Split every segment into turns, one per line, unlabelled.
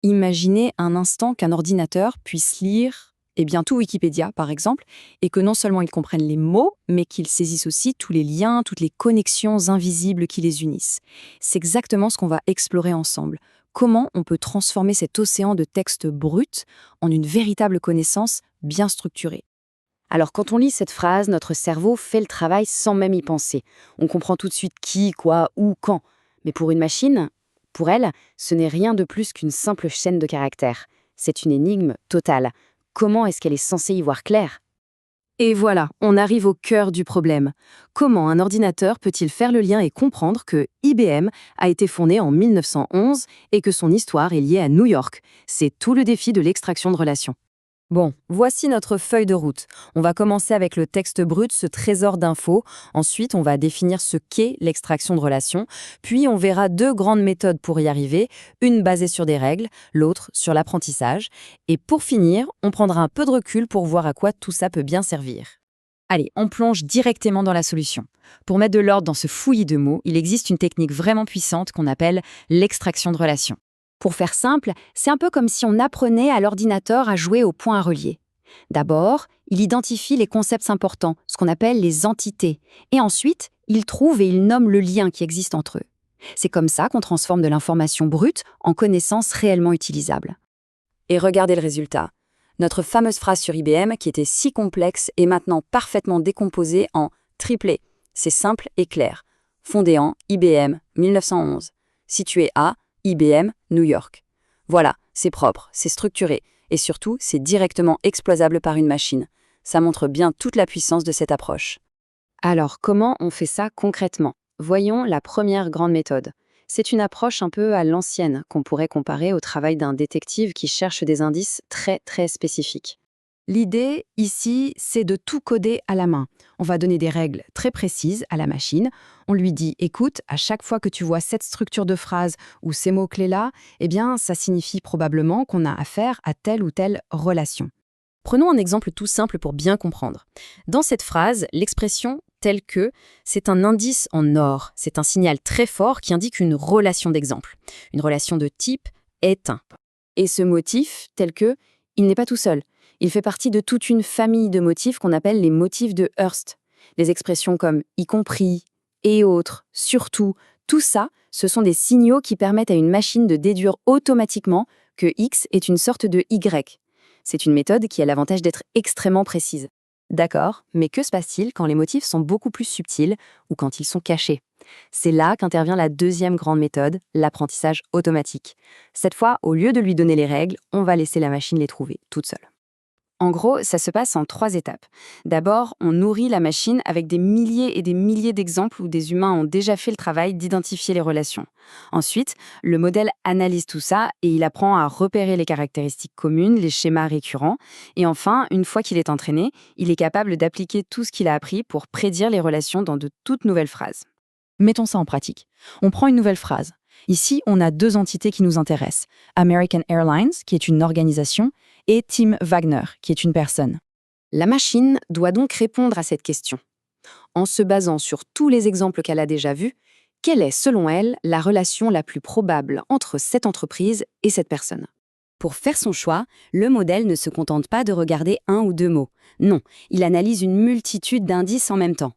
Imaginez un instant qu'un ordinateur puisse lire tout Wikipédia, par exemple, et que non seulement il comprenne les mots, mais qu'il saisisse aussi tous les liens, toutes les connexions invisibles qui les unissent. C'est exactement ce qu'on va explorer ensemble. Comment on peut transformer cet océan de texte brut en une véritable connaissance bien structurée. Alors quand on lit cette phrase, notre cerveau fait le travail sans même y penser. On comprend tout de suite qui, quoi, où, quand. Mais pour une machine, pour elle, ce n'est rien de plus qu'une simple chaîne de caractères. C'est une énigme totale. Comment est-ce qu'elle est censée y voir clair? Et voilà, on arrive au cœur du problème. Comment un ordinateur peut-il faire le lien et comprendre que IBM a été fondé en 1911 et que son histoire est liée à New York? C'est tout le défi de l'extraction de relations. Bon, voici notre feuille de route. On va commencer avec le texte brut, ce trésor d'infos. Ensuite, on va définir ce qu'est l'extraction de relations. Puis, on verra deux grandes méthodes pour y arriver, une basée sur des règles, l'autre sur l'apprentissage. Et pour finir, on prendra un peu de recul pour voir à quoi tout ça peut bien servir. Allez, on plonge directement dans la solution. Pour mettre de l'ordre dans ce fouillis de mots, il existe une technique vraiment puissante qu'on appelle l'extraction de relations. Pour faire simple, c'est un peu comme si on apprenait à l'ordinateur à jouer au point à relier. D'abord, il identifie les concepts importants, ce qu'on appelle les entités, et ensuite, il trouve et il nomme le lien qui existe entre eux. C'est comme ça qu'on transforme de l'information brute en connaissances réellement utilisables. Et regardez le résultat. Notre fameuse phrase sur IBM, qui était si complexe, est maintenant parfaitement décomposée en triplé. C'est simple et clair. Fondé en IBM 1911. Situé à IBM, New York. Voilà, c'est propre, c'est structuré, et surtout, c'est directement exploitable par une machine. Ça montre bien toute la puissance de cette approche. Alors, comment on fait ça concrètement? Voyons la première grande méthode. C'est une approche un peu à l'ancienne, qu'on pourrait comparer au travail d'un détective qui cherche des indices très très spécifiques. L'idée, ici, c'est de tout coder à la main. On va donner des règles très précises à la machine. On lui dit, écoute, à chaque fois que tu vois cette structure de phrase ou ces mots-clés-là, eh bien, ça signifie probablement qu'on a affaire à telle ou telle relation. Prenons un exemple tout simple pour bien comprendre. Dans cette phrase, l'expression telle que, c'est un indice en or. C'est un signal très fort qui indique une relation d'exemple. Une relation de type est un. Et ce motif, tel que, il n'est pas tout seul. Il fait partie de toute une famille de motifs qu'on appelle les motifs de Hurst. Les expressions comme y compris, et autres, surtout, tout ça, ce sont des signaux qui permettent à une machine de déduire automatiquement que X est une sorte de Y. C'est une méthode qui a l'avantage d'être extrêmement précise. D'accord, mais que se passe-t-il quand les motifs sont beaucoup plus subtils ou quand ils sont cachés? C'est là qu'intervient la deuxième grande méthode, l'apprentissage automatique. Cette fois, au lieu de lui donner les règles, on va laisser la machine les trouver toute seule. En gros, ça se passe en 3 étapes. D'abord, on nourrit la machine avec des milliers et des milliers d'exemples où des humains ont déjà fait le travail d'identifier les relations. Ensuite, le modèle analyse tout ça et il apprend à repérer les caractéristiques communes, les schémas récurrents. Et enfin, une fois qu'il est entraîné, il est capable d'appliquer tout ce qu'il a appris pour prédire les relations dans de toutes nouvelles phrases. Mettons ça en pratique. On prend une nouvelle phrase. Ici, on a 2 entités qui nous intéressent. American Airlines, qui est une organisation, et Tim Wagner, qui est une personne. La machine doit donc répondre à cette question. En se basant sur tous les exemples qu'elle a déjà vus, quelle est, selon elle, la relation la plus probable entre cette entreprise et cette personne? Pour faire son choix, le modèle ne se contente pas de regarder 1 ou 2 mots. Non, il analyse une multitude d'indices en même temps.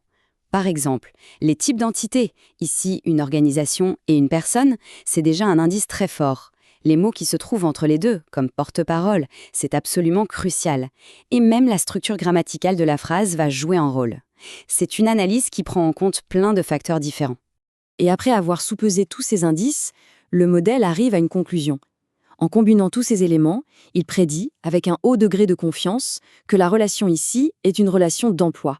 Par exemple, les types d'entités, ici une organisation et une personne, c'est déjà un indice très fort. Les mots qui se trouvent entre les deux, comme porte-parole, c'est absolument crucial. Et même la structure grammaticale de la phrase va jouer un rôle. C'est une analyse qui prend en compte plein de facteurs différents. Et après avoir soupesé tous ces indices, le modèle arrive à une conclusion. En combinant tous ces éléments, il prédit, avec un haut degré de confiance, que la relation ici est une relation d'emploi.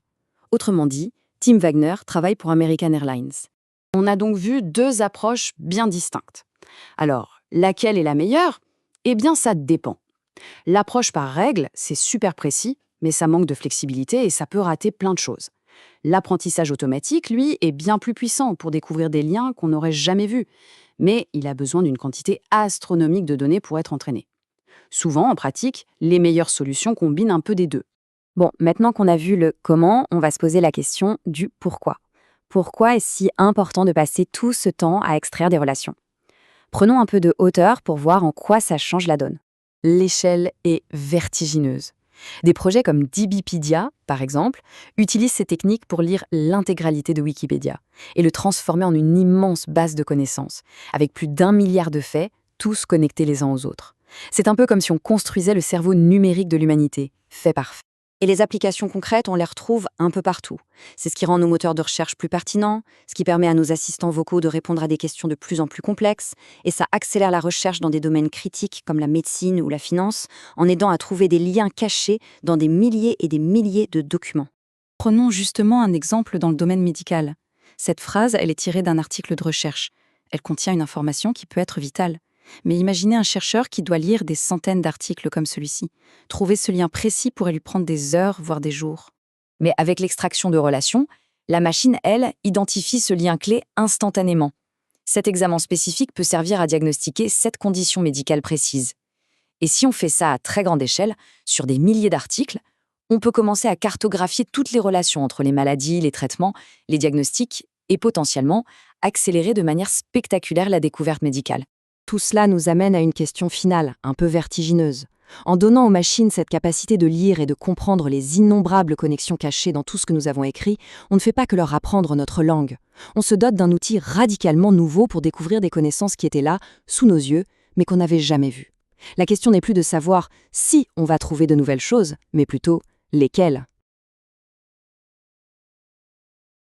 Autrement dit, Tim Wagner travaille pour American Airlines. On a donc vu 2 approches bien distinctes. Alors, laquelle est la meilleure? Eh bien, ça dépend. L'approche par règle, c'est super précis, mais ça manque de flexibilité et ça peut rater plein de choses. L'apprentissage automatique, lui, est bien plus puissant pour découvrir des liens qu'on n'aurait jamais vus, mais il a besoin d'une quantité astronomique de données pour être entraîné. Souvent, en pratique, les meilleures solutions combinent un peu des deux. Bon, maintenant qu'on a vu le comment, on va se poser la question du pourquoi. Pourquoi est-ce si important de passer tout ce temps à extraire des relations? Prenons un peu de hauteur pour voir en quoi ça change la donne. L'échelle est vertigineuse. Des projets comme DBpedia, par exemple, utilisent ces techniques pour lire l'intégralité de Wikipédia et le transformer en une immense base de connaissances, avec plus d'1 milliard de faits, tous connectés les uns aux autres. C'est un peu comme si on construisait le cerveau numérique de l'humanité, fait par fait. Et les applications concrètes, on les retrouve un peu partout. C'est ce qui rend nos moteurs de recherche plus pertinents, ce qui permet à nos assistants vocaux de répondre à des questions de plus en plus complexes, et ça accélère la recherche dans des domaines critiques comme la médecine ou la finance, en aidant à trouver des liens cachés dans des milliers et des milliers de documents. Prenons justement un exemple dans le domaine médical. Cette phrase, elle est tirée d'un article de recherche. Elle contient une information qui peut être vitale. Mais imaginez un chercheur qui doit lire des centaines d'articles comme celui-ci. Trouver ce lien précis pourrait lui prendre des heures, voire des jours. Mais avec l'extraction de relations, la machine, elle, identifie ce lien clé instantanément. Cet examen spécifique peut servir à diagnostiquer cette condition médicale précise. Et si on fait ça à très grande échelle, sur des milliers d'articles, on peut commencer à cartographier toutes les relations entre les maladies, les traitements, les diagnostics et potentiellement accélérer de manière spectaculaire la découverte médicale. Tout cela nous amène à une question finale, un peu vertigineuse. En donnant aux machines cette capacité de lire et de comprendre les innombrables connexions cachées dans tout ce que nous avons écrit, on ne fait pas que leur apprendre notre langue. On se dote d'un outil radicalement nouveau pour découvrir des connaissances qui étaient là, sous nos yeux, mais qu'on n'avait jamais vues. La question n'est plus de savoir si on va trouver de nouvelles choses, mais plutôt lesquelles.